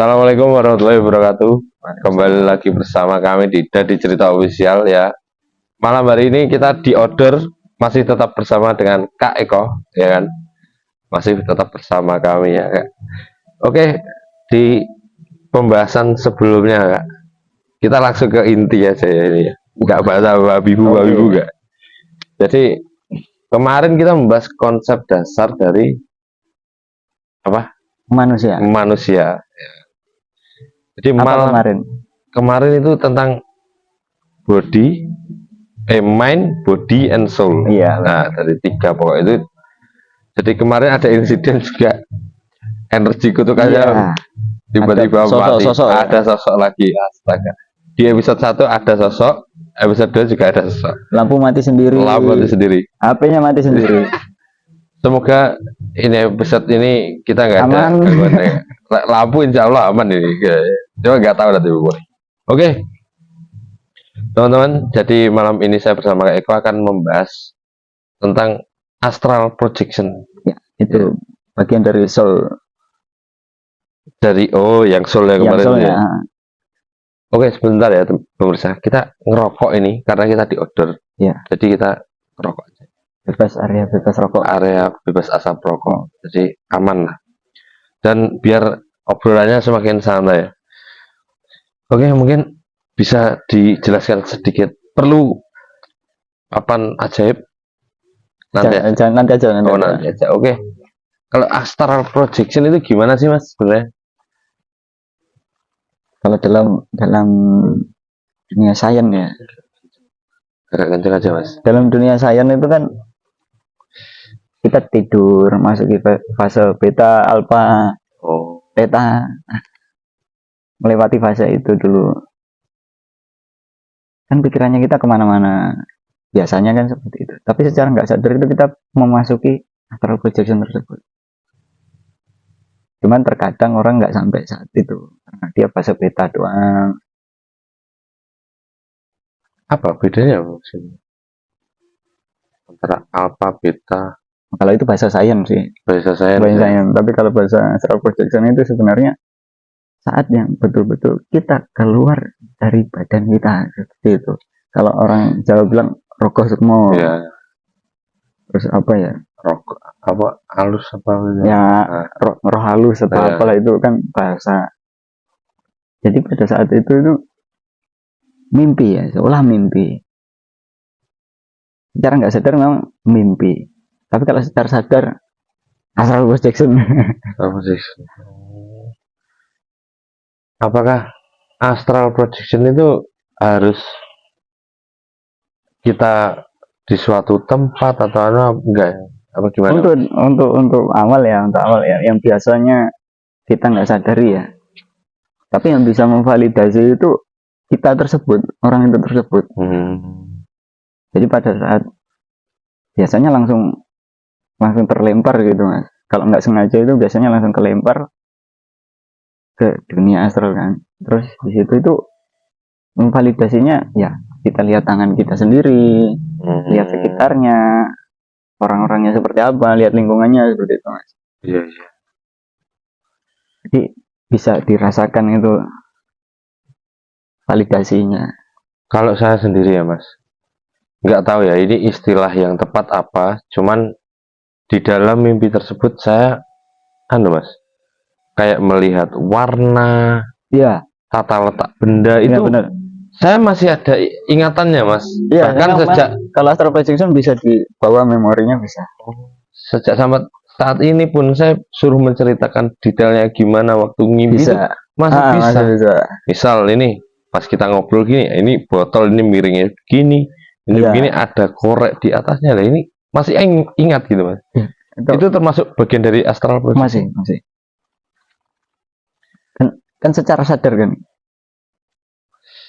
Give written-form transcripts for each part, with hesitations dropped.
Assalamualaikum warahmatullahi wabarakatuh. Kembali lagi bersama kami di Dadi Cerita Official ya. Malam hari ini kita di order masih tetap bersama dengan Kak Eko, ya kan? Masih tetap bersama kami ya, Kak. Oke, di pembahasan sebelumnya, Kak, kita langsung ke inti aja ya ini ya. Nggak bahasa babi-bu nggak. Jadi kemarin kita membahas konsep dasar dari apa? Manusia. Jadi Apa kemarin itu tentang body, mind, body, and soul. Iya. Nah, dari tiga pokok itu. Jadi kemarin ada insiden juga, energiku tuh kayak tiba-tiba mati. Ada sosok lagi, astaga. Di episode 1 ada sosok, episode 2 juga ada sosok. Lampu mati sendiri. HP-nya mati sendiri. Semoga ini episode ini kita nggak ada lampu, insya Allah aman ini. Coba nggak tahu nanti. Oke, teman-teman. Jadi malam ini saya bersama Kak Eko akan membahas tentang astral projection. Ya, itu bagian dari soul. Yang soul yang kemarin. Soul, ya. Oke, sebentar ya pemirsa. Kita ngerokok ini karena kita di order. Ya. Jadi kita ngerokok aja. Area bebas rokok. Area bebas asap rokok. Jadi aman lah. Dan biar obrolannya semakin santai. Oke, mungkin bisa dijelaskan sedikit. Perlu papan ajaib? Nanti aja. Oke. Kalau astral projection itu gimana sih, Mas, sebenarnya? Kalau dalam dunia sains ya. Agak kenceng aja, Mas. Dalam dunia sains itu kan kita tidur, masuk ke fase beta, alfa, theta, melewati fase itu dulu. Kan pikirannya kita kemana-mana, biasanya kan seperti itu. Tapi secara nggak sadar itu kita memasuki astral projection tersebut. Cuman terkadang orang nggak sampai saat itu, karena dia fase beta doang. Apa bedanya maksudnya antara alfa, beta? Kalau itu bahasa sains sih. Bahasa sains. Tapi kalau bahasa astral projection itu sebenarnya saat yang betul-betul kita keluar dari badan kita, seperti itu. Kalau orang Jawa bilang rogoh sukmo. Ya. Terus apa ya? Halus apa? Ya, roh halus atau apalah itu kan bahasa. Jadi pada saat itu mimpi ya, seolah mimpi. Secara nggak sadar memang mimpi. Tapi kalau secara sadar astral projection. Apakah astral projection itu harus kita di suatu tempat atau enggak? Apa gimana? Untuk awal ya, yang biasanya kita nggak sadari ya. Tapi yang bisa memvalidasi itu kita tersebut, orang itu tersebut. Jadi pada saat biasanya langsung terlempar gitu, Mas. Kalau nggak sengaja itu biasanya langsung kelempar ke dunia astral kan. Terus di situ itu memvalidasinya ya kita lihat tangan kita sendiri, lihat sekitarnya, orang-orangnya seperti apa, lihat lingkungannya seperti itu, Mas. Iya. Jadi bisa dirasakan itu validasinya. Kalau saya sendiri ya, Mas, nggak tahu ya ini istilah yang tepat apa. Cuman di dalam mimpi tersebut saya, Mas, kayak melihat warna, ya, tata letak benda itu. Benar. Saya masih ada ingatannya, Mas. Ya, bahkan sejak kalau astral projection bisa dibawa memorinya bisa. Sejak sampai saat ini pun saya suruh menceritakan detailnya gimana waktu mimpi bisa. Masih bisa. Misal ini pas kita ngobrol gini, ini botol ini miringnya gini, ini begini ada korek di atasnya lah, ini masih ingat gitu, Mas. Itu termasuk bagian dari astral projection. Masih. Kan secara sadar kan?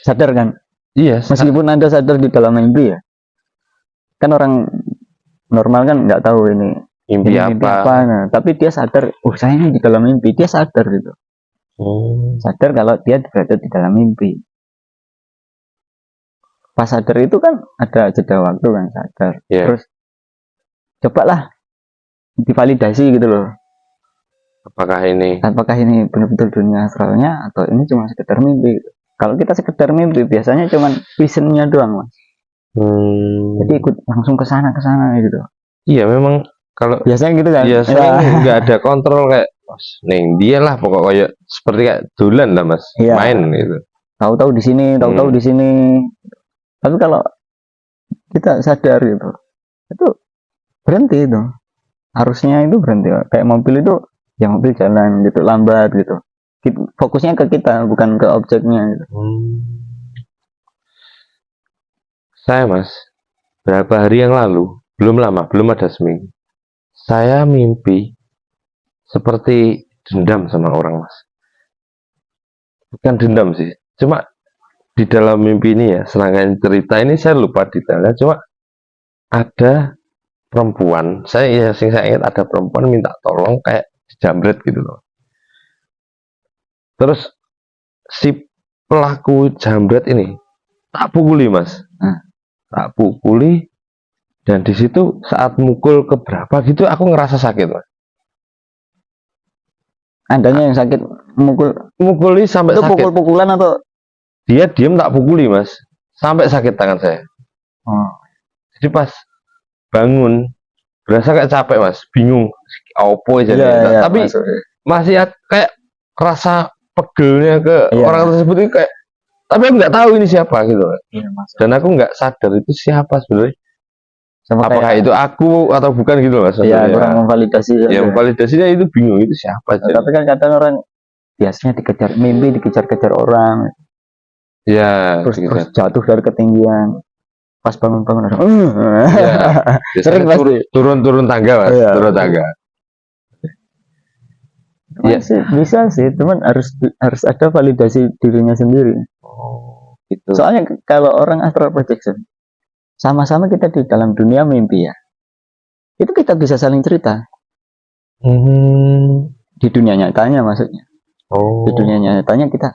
Sadar kan? Iya. Meskipun Anda sadar di dalam mimpi ya. Kan orang normal kan nggak tahu ini mimpi apa. Nah, tapi dia sadar, saya ini di dalam mimpi. Dia sadar gitu. Sadar kalau dia berada di dalam mimpi. Pas sadar itu kan ada jeda waktu kan sadar. Terus cobalah divalidasi gitu loh. Apakah ini apakah ini benar-benar dunia astralnya atau ini cuma sekedar mimpi gitu. Kalau kita sekedar mimpi biasanya cuma visionnya doang mas, jadi ikut langsung ke sana gitu. iya memang kalau Biasanya gitu kan. ya Ya, sering nggak ada kontrol kayak "Mas, nih dia lah pokok kayak seperti kayak dolan lah mas Iya. main gitu. tahu-tahu di sini, tahu-tahu di sini. Tapi kalau kita sadar gitu, itu berhenti itu. Harusnya itu berhenti. Kayak mobil itu, ya mobil jalan gitu, lambat gitu. Fokusnya ke kita, bukan ke objeknya gitu. Saya mas berapa hari yang lalu belum lama belum ada seminggu saya mimpi seperti dendam sama orang mas, bukan dendam sih, cuma di dalam mimpi ini ya serangkaian cerita ini saya lupa detailnya, cuma ada perempuan saya ingat ada perempuan minta tolong kayak dijamret gitu loh, terus si pelaku jambret ini tak pukuli mas, tak pukuli, dan di situ saat mukul ke berapa gitu aku ngerasa sakit mas. Andanya yang sakit Mukuli sampai itu sakit. pukul-pukulan atau Dia diem tak pukuli mas, sampai sakit tangan saya. Jadi pas bangun berasa kayak capek mas, bingung opo aja nih. Tapi masuk. masih kayak rasa pegelnya ke Iya. orang tersebut ini kayak, tapi aku nggak tahu ini siapa gitu. Iya, Dan aku nggak sadar itu siapa sebenarnya. Sama Apakah kayak, itu aku atau bukan gitu mas? ya kurang memvalidasi. Ya validasinya itu bingung itu siapa aja. Tapi kan kadang orang biasanya dikejar mimpi, dikejar-kejar orang, Ya, terus jatuh dari ketinggian. Pas bangun-bangun ada, ya, sering pasti turun tangga mas, Iya. turun tangga. Masih bisa sih, cuman harus ada validasi dirinya sendiri. Oh, gitu. Soalnya kalau orang astral projection, sama-sama kita di dalam dunia mimpi ya, itu kita bisa saling cerita di dunia nyatanya maksudnya. Oh. Di dunia nyatanya kita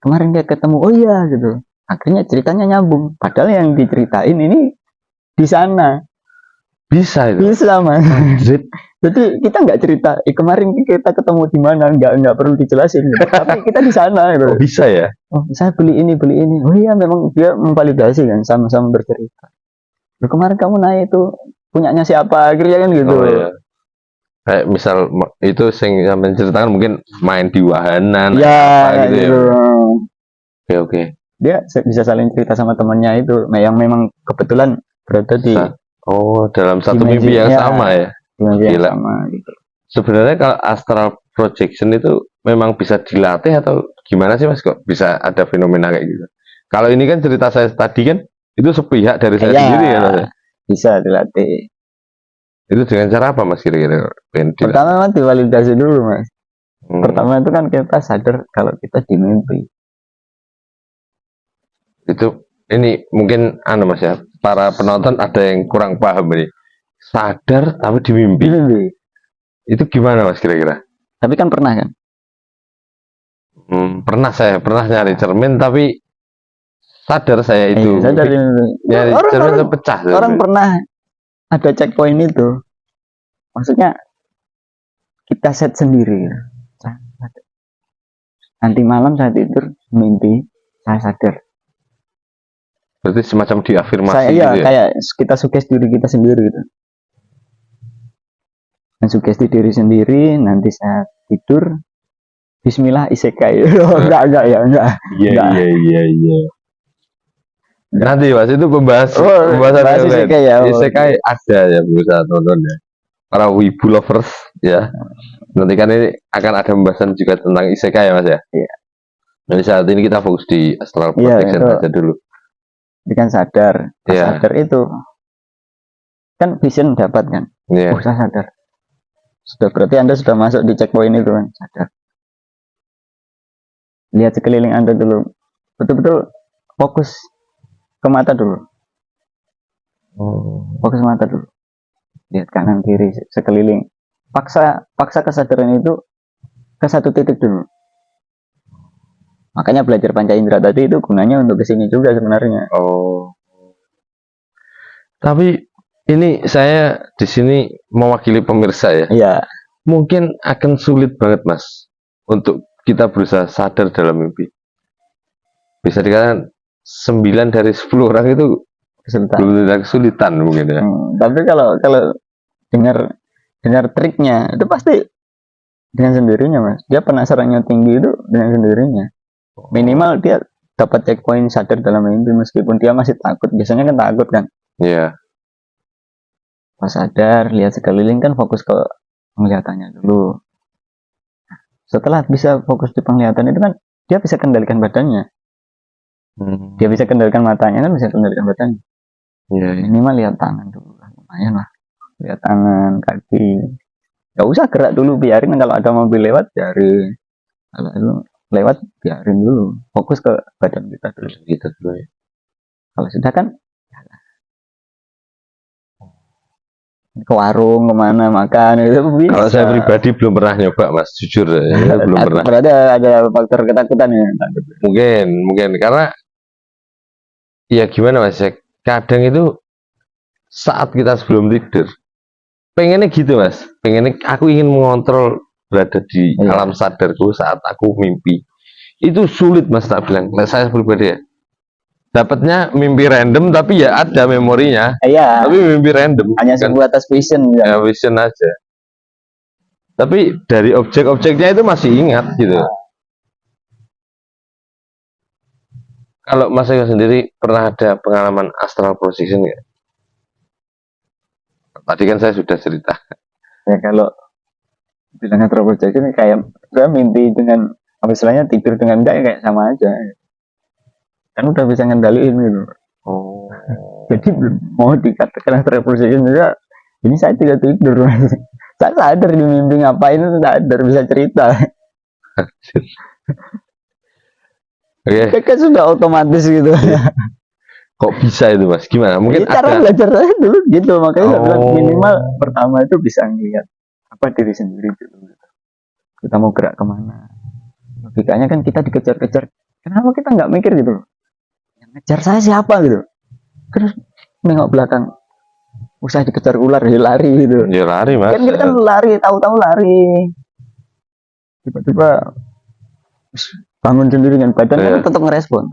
kemarin dia ketemu, oh iya gitu. Akhirnya ceritanya nyambung. Padahal yang diceritain ini di sana. Bisa itu. Bisa mas. Jadi kita nggak cerita, kemarin kita ketemu di mana, nggak perlu dijelasin. Gitu. Tapi kita di sana. Gitu. Oh, bisa ya? Oh, saya beli ini. Oh iya, memang dia memvalidasi kan, sama-sama bercerita. Loh, kemarin kamu naik itu punyanya siapa? Akhirnya kan gitu. Oh, iya. Kayak misal itu yang menceritakan mungkin main di wahanan, ya, gitu. Ya. Oke. Dia bisa saling cerita sama temannya itu, yang memang kebetulan berada di dalam satu mimpi yang sama ya. Mimpi yang sama gitu. Sebenarnya kalau astral projection itu memang bisa dilatih atau gimana sih mas kok bisa ada fenomena kayak gitu? Kalau ini kan cerita saya tadi kan itu sepihak dari saya sendiri ya mas. Bisa dilatih. Itu dengan cara apa mas kira-kira? Pertama kan divalidasi dulu mas. Pertama itu kan kita sadar kalau kita di mimpi. Itu ini mungkin mas ya, para penonton ada yang kurang paham ini, sadar tapi di mimpi. Itu gimana mas kira-kira? Tapi kan pernah kan? Saya pernah nyari cermin tapi sadar saya itu. Sadar nyari cermin itu pecah. Orang pernah ada checkpoint itu. Maksudnya kita set sendiri. Nanti malam saya tidur mimpi saya sadar. Berarti semacam diafirmasi gitu ya? Kayak kita sugesti diri kita sendiri gitu. Sugesti diri sendiri, nanti saya tidur bismillah isekai. Enggak ya, enggak. Iya. Nanti mas itu pembahasan isekai ya. Isekai ada ya, bisa tonton ya. Para wibu lovers ya. Nanti kan ini akan ada pembahasan juga tentang isekai ya mas ya. Iya. Jadi saat ini kita fokus di astral projection aja dulu. Ini kan sadar, sadar itu kan vision dapat kan. Oh saya sadar. Sudah berarti Anda sudah masuk di checkpoint itu kan, sadar. Lihat sekeliling Anda dulu. Betul-betul fokus ke mata dulu. Fokus mata dulu. Lihat kanan kiri sekeliling. Paksa kesadaran itu ke satu titik dulu. Makanya belajar panca indera tadi itu gunanya untuk kesini juga sebenarnya. Tapi ini saya di sini mewakili pemirsa ya. Iya. mungkin akan sulit banget mas untuk kita berusaha sadar dalam mimpi. Bisa dikatakan 9 dari 10 orang itu belum kesulitan mungkin ya. Tapi kalau dengar triknya itu pasti dengan sendirinya mas. Dia penasarannya tinggi itu dengan sendirinya. Minimal dia dapat checkpoint sadar dalam mimpi meskipun dia masih takut. Biasanya kan takut kan. Iya. Pas sadar lihat sekeliling kan fokus ke penglihatannya dulu. Setelah bisa fokus di penglihatan itu kan dia bisa kendalikan badannya. Dia bisa kendalikan matanya kan bisa kendalikan badannya. Iya. Minimal lihat tangan dulu, lumayan lah. Lihat tangan, kaki. Gak usah gerak dulu, biarin kalau ada mobil lewat biarin. Kalau itu lewat biarin dulu. Fokus ke badan kita dulu. Gitu dulu ya. Kalau sudah kan ke warung kemana makan itu bisa. Kalau saya pribadi belum pernah nyoba mas, jujur ya, belum pernah. Berarti ada faktor ketakutan ya. Mungkin karena ya gimana mas ya, kadang itu saat kita sebelum tidur pengennya gitu mas, pengennya aku ingin mengontrol berada di alam sadarku saat aku mimpi. Itu sulit mas, tak bilang saya pribadi ya, dapatnya mimpi random tapi ya ada memorinya. Iya. Tapi mimpi random. Hanya sebatas vision. Ya vision aja. Tapi dari objek-objeknya itu masih ingat gitu. Kalau Mas Eko sendiri pernah ada pengalaman astral projection nggak? Tadi kan saya sudah cerita. Ya kalau bilang astral projection kayak saya mimpi dengan istilahnya tidur dengan enggak ya kayak sama aja. Kan udah bisa ngendaliin gitu. Oh. Jadi mau dikatakan astral projection juga, ini saya tidak tidur. Saya sadar di mimpi ngapain itu sadar, bisa cerita. Oke. Kan sudah otomatis gitu. Kok bisa itu mas? Gimana? Mungkin cara belajar saya dulu gitu, makanya saya bilang minimal pertama itu bisa ngelihat apa diri sendiri dulu. Kita mau gerak kemana? Logikanya kan kita dikejar-kejar. Kenapa kita nggak mikir gitu? Yang ngejar saya siapa gitu? Terus nengok belakang, usah dikejar ular, ya lari gitu. Ya lari mas. Kan kita kan lari, tahu-tahu lari. Tiba-tiba bangun sendiri dengan badan kan tetap ngerespon.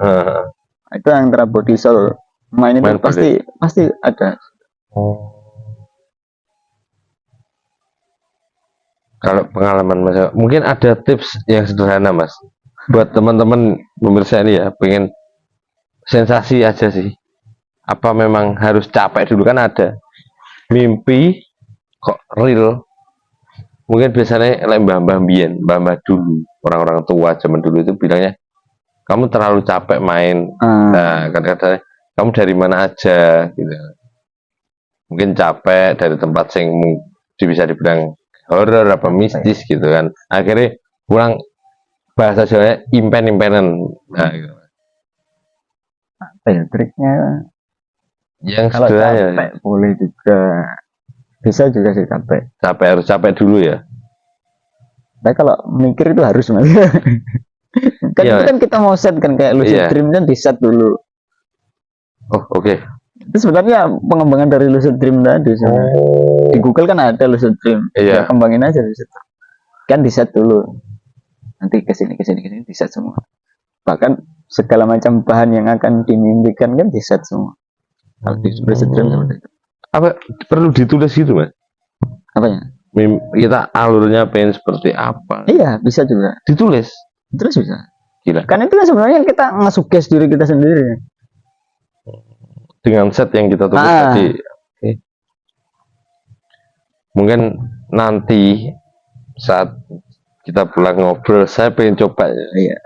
Itu yang body soul main itu pasti ada. Kalau pengalaman mas, mungkin ada tips yang sederhana mas buat teman-teman pemirsa ini ya, pengen sensasi aja sih. Apa memang harus capek dulu? Kan ada mimpi kok real. Mungkin biasanya mbah-mbah biyen, mbah-mbah dulu, orang-orang tua zaman dulu itu bilangnya, kamu terlalu capek main. Nah, kadang-kadang kamu dari mana aja gitu. Mungkin capek dari tempat yang bisa dibilang horor apa mistis gitu kan. Akhirnya pulang, bahasa Jawanya impen-impenan. Nah, gitu. Apa ya triknya? Yang kalau sederhana capek boleh juga. Bisa juga sih capek. Harus capek dulu ya. Tapi kalau mikir itu harus mas. Kan itu kan kita mau set kan kayak lucid dream kan di set dulu. Oh oke. Itu sebenarnya pengembangan dari lucid dream tadi. Di Google kan ada lucid dream. Ya kembangin aja lucid. Kan di set dulu. Nanti kesini di set semua. Bahkan segala macam bahan yang akan dimimpikan kan di set semua. Kalau di lucid dream seperti itu. Apa perlu ditulis gitu mas? Apanya? Kita alurnya pengen seperti apa? Iya bisa juga ditulis. Terus bisa. Gila. Kan itu kan sebenarnya kita nge-suggest diri kita sendiri. Dengan set yang kita tulis tadi. Mungkin nanti saat kita pulang ngobrol, saya pengen coba. Iya.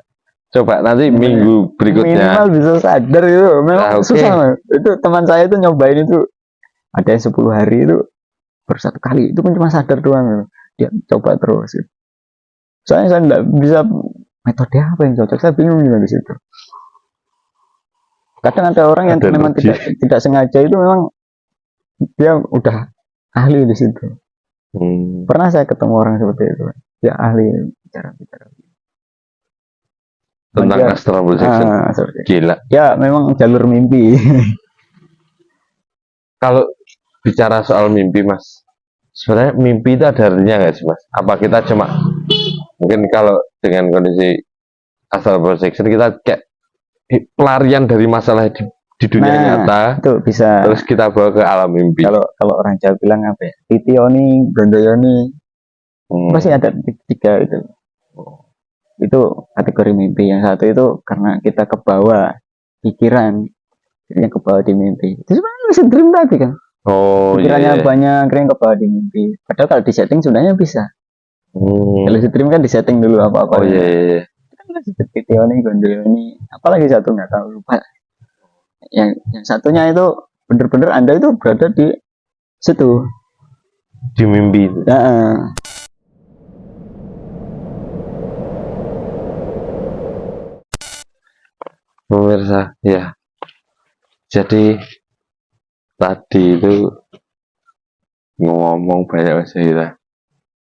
Coba nanti minggu berikutnya. Minimal bisa sadar itu. Memang susah mas. Itu teman saya itu nyobain itu. Ada yang 10 hari itu baru 1 kali. Itu pun cuma sadar doang. Dia coba terus. Soalnya saya nggak bisa metode apa yang cocok. Saya bingung juga di situ. Kadang ada orang yang memang tidak sengaja itu memang dia udah ahli di situ. Pernah saya ketemu orang seperti itu. Dia ahli bicara. Tentang astral projection. Gila. Ya memang jalur mimpi. Kalau bicara soal mimpi mas, sebenarnya mimpi itu ada artinya nggak sih mas? Apa kita cuma mungkin kalau dengan kondisi astral projection kita kayak pelarian dari masalah di dunia Nah, nyata, itu bisa. terus kita bawa ke alam mimpi. Kalau orang Jawa bilang apa ya? Titioni, Gondoyoni, pasti ada tiga itu. Itu kategori mimpi. Yang satu itu karena kita ke bawah pikiran, yang ke bawah di mimpi. Itu sebenarnya masih dream tadi kan. Oh Pikirannya iya. banyak, yang ke bawah di mimpi. Padahal kalau di setting sebenarnya bisa. Kalau di dream kan di setting dulu apa-apa. Oh iya. Kan Titioni, Gondoyoni, apalagi satu nggak tahu lupa. Yang satunya itu bener-bener Anda itu berada di situ. Di mimpi itu. Pemirsa, ya. Jadi tadi itu ngomong banyak mas kita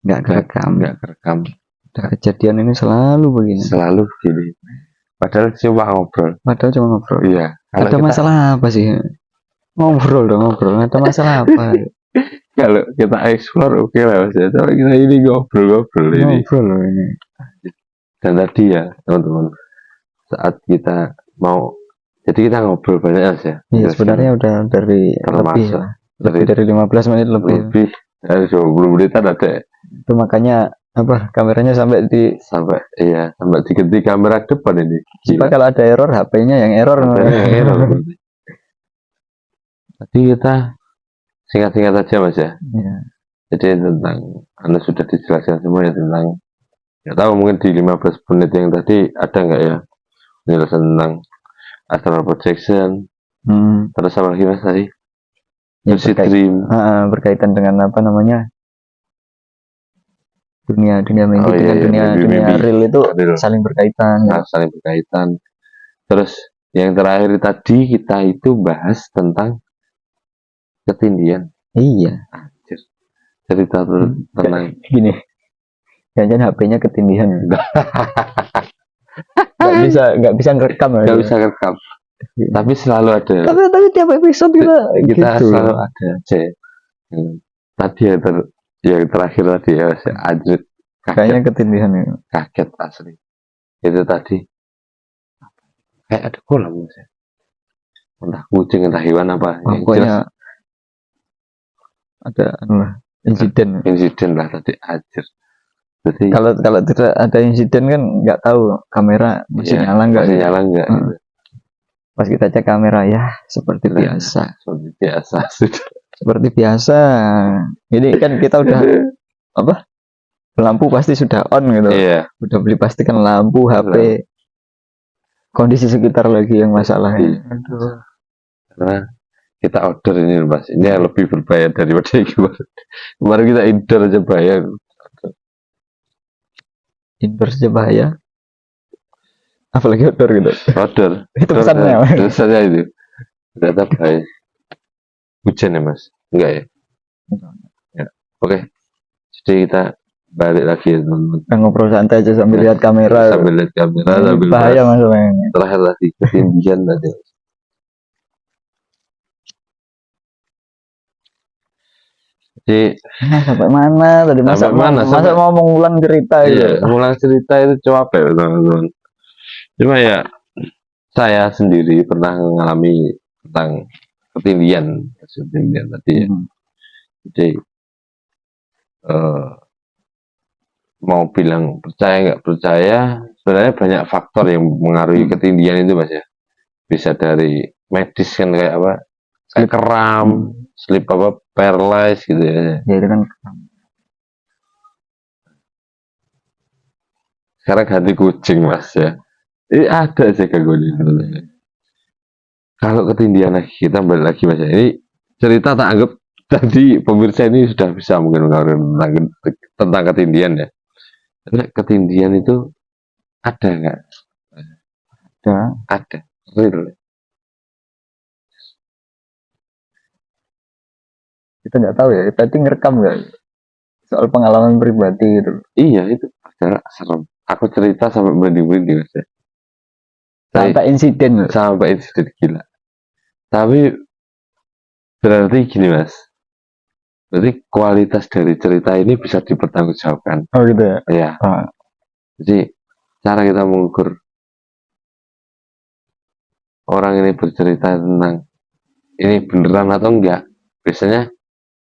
Nggak kerekam. Kejadian ini selalu begini. Selalu begini. Padahal cuma ngobrol. Iya. Ada kita, masalah apa sih? Ngobrol dong, ngobrol. Ada masalah apa? Kalau kita explore oke lah mas. Tapi kita ini ngobrol ini. Dan tadi ya teman-teman, saat kita mau, jadi kita ngobrol banyak ya. Iya sebenarnya udah dari lebih lah. Lebih dari 15 menit lebih. Dari 20 menitan ada. Itu makanya apa kameranya sampai diganti kamera depan ini. Supaya kalau ada error HP-nya yang error. Tadi kita singkat-singkat aja mas ya. Jadi tentang Anda sudah dijelaskan semuanya tentang, nggak tahu mungkin di 15 menit yang tadi ada nggak ya penjelasan tentang astral projection. Terus apa lagi mas tadi? Lucid dream. Berkaitan dengan apa namanya? Dunia mimpi dengan dunia real itu saling berkaitan. Saling berkaitan. Terus yang terakhir tadi kita itu bahas tentang ketindihan. Iya. Cerita tentang gini. Jangan HP-nya ketindihan. Nggak bisa ngerekam. Nggak bisa ngerekam. Tapi selalu ada. Tapi tiap episode kita gitu. Selalu ada. Tadi yang terakhir tadi ya, anjir. Kayaknya ketindihan ya. Kaget asli. Itu tadi. Kayak ada kolam ya. Entah kucing, entah hewan apa. Pokoknya ada insiden lah tadi anjir. Jadi kalau tidak ada insiden kan nggak tahu kamera masih nyala nggak. Gitu. Pas kita cek kamera ya seperti biasa. Seperti biasa. Ini kan kita udah apa? Lampu pasti sudah on gitu. Iya. Udah beli pastikan lampu, HP. Kondisi sekitar lagi yang masalah. Aduh. Karena kita order ini mas, ini yang lebih berbahaya daripada kemarin kita indoor aja bahaya. Indoor saja bahaya. Apalagi outdoor gitu. Outdoor. Itu pesannya. Pesannya itu. Ternyata bahaya. Hujan ya mas? Enggak ya? Ya. Oke. Jadi kita balik lagi ya teman-teman. Ngobrol santai aja sambil lihat kamera. Sambil lihat kamera. Sambil bahaya maksudnya. Terakhir tadi ketindihan tadi. Jadi sampai mana tadi masa mau mengulang cerita iya, gitu. Mengulang cerita itu capek teman-teman. Cuma ya saya sendiri pernah mengalami tentang ketindihan tadi. Jadi mau bilang percaya nggak percaya, sebenarnya banyak faktor yang mengaruhi ketindihan itu mas ya. Bisa dari medis kan kayak apa? Kayak kram, sleep apa, paralyzed gitu ya. Ya itu kan. Sekarang ganti kucing mas ya. Ini ada sih gangguan. Kalau ketindihan lagi kita balik lagi mas ya. Ini cerita tak anggap tadi pemirsa ini sudah bisa mungkin mengaruhi tentang ketindihan ya. Tapi ketindihan itu ada nggak? Ada. Real. Kita nggak tahu ya. Tadi ngerekam nggak? Soal pengalaman pribadi gitu. Iya itu adalah serem. Aku cerita sampai merinding-merinding mas ya. Sampai insiden gila. Tapi berarti gini mas. Berarti kualitas dari cerita ini bisa dipertanggungjawabkan. Oh gitu ya. Ya. Oh. Jadi cara kita mengukur orang ini bercerita tentang ini beneran atau enggak, biasanya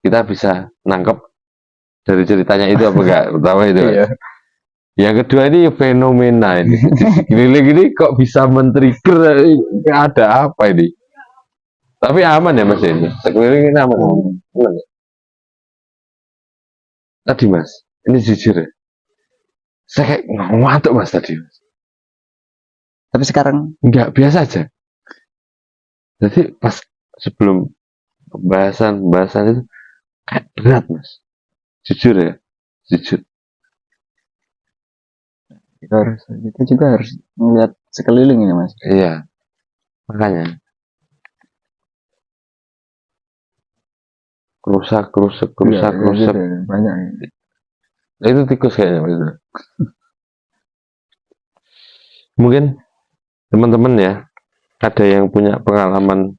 kita bisa nangkep dari ceritanya itu apa enggak. Pertama itu. Iya. Yang kedua ini fenomena ini. Sekeliling ini kok bisa men-trigger, ada apa ini? Tapi aman ya Mas ini. Sekeliling ini aman. Aman ya? Tadi Mas, ini jujur ya. Saya kayak ngantuk Mas tadi. Tapi sekarang Enggak, biasa aja. Jadi pas sebelum pembahasan itu kayak berat Mas. Jujur ya. Jujur. kita juga harus melihat sekeliling ini Mas. Iya. Makanya. Rusak. Iya, gitu, banyak. Nah, itu tikus kayaknya Mas. Mungkin teman-teman ya, ada yang punya pengalaman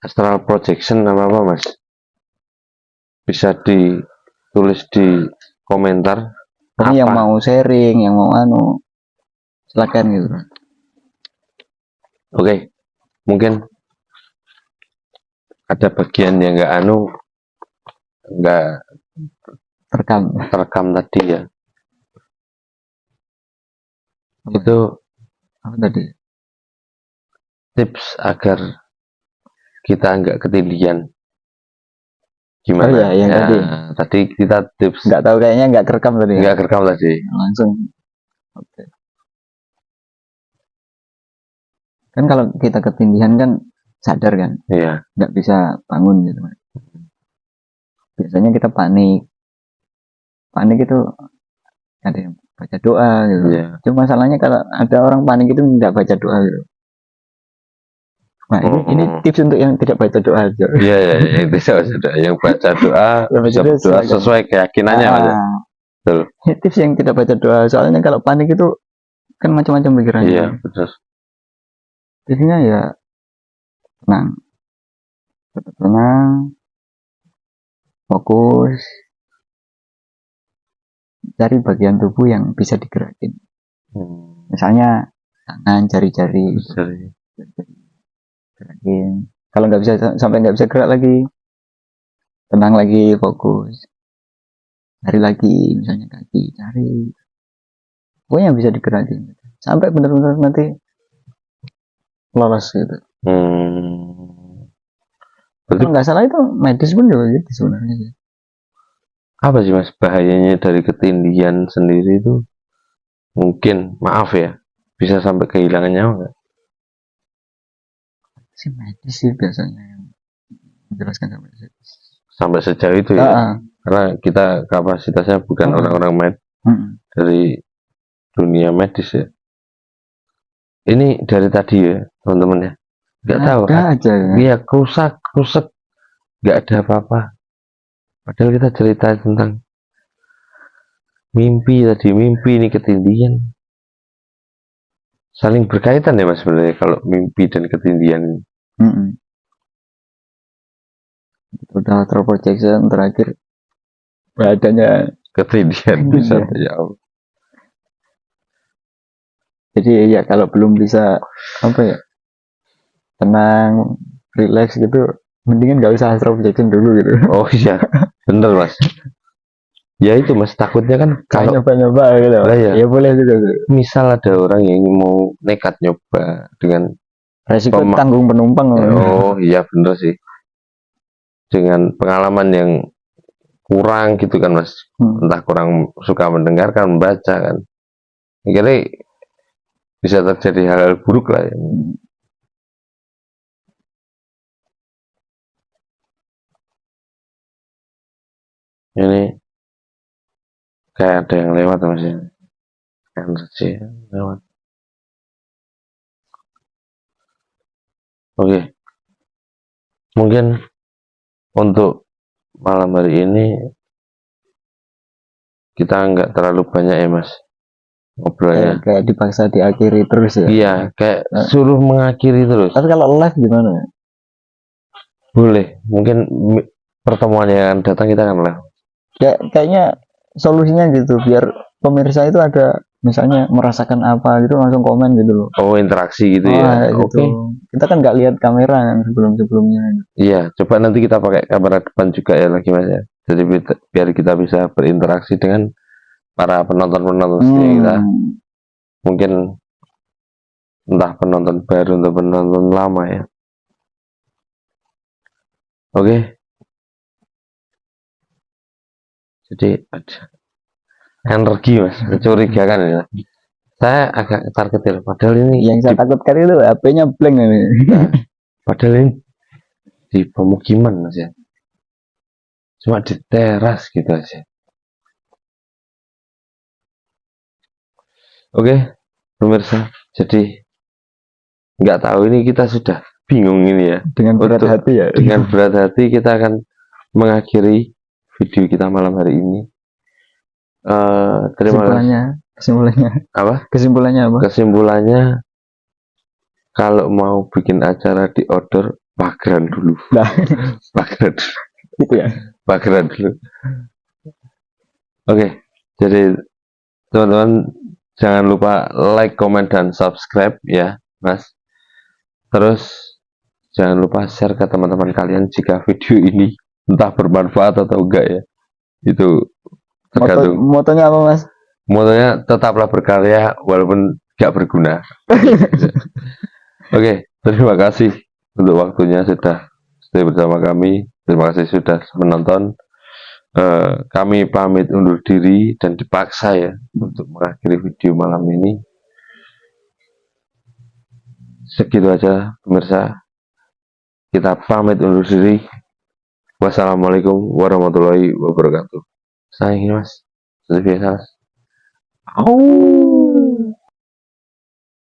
astral projection apa Mas, bisa ditulis di komentar. Ini yang mau sharing, yang mau silakan gitu. Oke. Mungkin ada bagian yang nggak terekam tadi ya. Itu apa tadi? Tips agar kita nggak ketindihan. Gimana? Oh ya, yang ya, tadi kita tips. Nggak tahu, kayaknya nggak kerekam tadi. Nggak kerekam tadi. Langsung. Oke. Kan kalau kita ketindihan kan sadar kan? Iya. Nggak bisa bangun gitu. Biasanya kita panik. Panik itu ada yang baca doa gitu. Iya. Cuma masalahnya kalau ada orang panik itu nggak baca doa gitu. Nah, ini tips untuk yang tidak baca doa aja. Iya, yang tidak baca doa, yang baca doa, doa sesuai keyakinannya, Mas. Betul. Ini tips yang tidak baca doa, soalnya kalau panik itu kan macam-macam pikirannya. Iya, betul. Intinya ya tenang, tetap tenang, fokus, cari bagian tubuh yang bisa digerakin. Misalnya tangan, jari-jari. Gerakin. Kalau nggak bisa sampai nggak bisa gerak lagi, tenang lagi, fokus, cari lagi, misalnya kaki, cari, pokoknya bisa digerakin sampai benar-benar nanti lolos gitu. Kalau nggak salah itu medis pun juga gitu sebenarnya. Apa sih Mas bahayanya dari ketindihan sendiri itu? Mungkin, maaf ya, bisa sampai kehilangan nyawa nggak? Si medis sih biasanya yang menjelaskan sampai sejauh itu ya. Karena kita kapasitasnya bukan orang-orang dari dunia medis ya. Ini dari tadi ya teman-teman ya, nggak tahu aja ya. Iya, rusak nggak ada apa-apa, padahal kita cerita tentang mimpi tadi. Mimpi ini ketindihan saling berkaitan ya Mas sebenarnya, kalau mimpi dan ketindihan. Udah terprojection terakhir badannya ketindihan bisa ya Allah. Jadi ya kalau belum bisa apa ya, tenang, relax gitu, mendingan nggak usah astral projection dulu gitu. Oh iya, bener Mas. Ya itu Mas, takutnya kan kalau nyoba gitu. Ya boleh juga. Misal ada orang yang mau nekat nyoba dengan resiko tanggung penumpang. Oh iya bener sih. Dengan pengalaman yang kurang gitu kan Mas. Entah kurang suka mendengarkan, membaca kan. Akhirnya bisa terjadi hal-hal buruk lah ya. Ini kayak ada yang lewat Mas ya. Energi lewat. Oke. Mungkin untuk malam hari ini kita nggak terlalu banyak ya Mas ngobrolnya. Kayak dipaksa diakhiri terus ya. Iya, kayak suruh mengakhiri terus. Tapi kalau live gimana? Boleh, mungkin pertemuan yang datang kita akan live. Ya kayaknya solusinya gitu biar pemirsa itu ada misalnya merasakan apa gitu langsung komen gitu loh. Oh, interaksi gitu ya. Kayak gitu. Kita kan nggak lihat kamera kan sebelumnya. Iya, coba nanti kita pakai kamera depan juga ya lagi Mas ya. Jadi biar kita bisa berinteraksi dengan para penonton-penonton setia kita. Mungkin entah penonton baru atau penonton lama ya. Oke. Jadi ada energi Mas, mencurigakan ya. Saya agak targetin, padahal ini Yang saya takutkan itu HP-nya blank ini. padahal ini di pemukiman Mas ya. Cuma di teras gitu aja. Oke, pemirsa. Jadi nggak tahu ini kita sudah bingung ini ya. Dengan berat hati ya. Dengan berat hati kita akan mengakhiri video kita malam hari ini. Terima kasih. Kesimpulannya apa? Kesimpulannya kalau mau bikin acara di order pageran dulu. Nah, Pageran dulu. itu ya. Pageran dulu. Oke, jadi teman-teman jangan lupa like, comment, dan subscribe ya, Mas. Terus jangan lupa share ke teman-teman kalian jika video ini entah bermanfaat atau enggak ya. Itu tergantung. Motonya apa, Mas? Motonya tetaplah berkarya walaupun gak berguna. Oke, terima kasih untuk waktunya sudah stay bersama kami. Terima kasih sudah menonton. Kami pamit undur diri dan dipaksa ya untuk mengakhiri video malam ini. Segitu aja pemirsa. Kita pamit undur diri. Wassalamualaikum warahmatullahi wabarakatuh. Saya ingin Mas. Seperti biasa Mas. Au.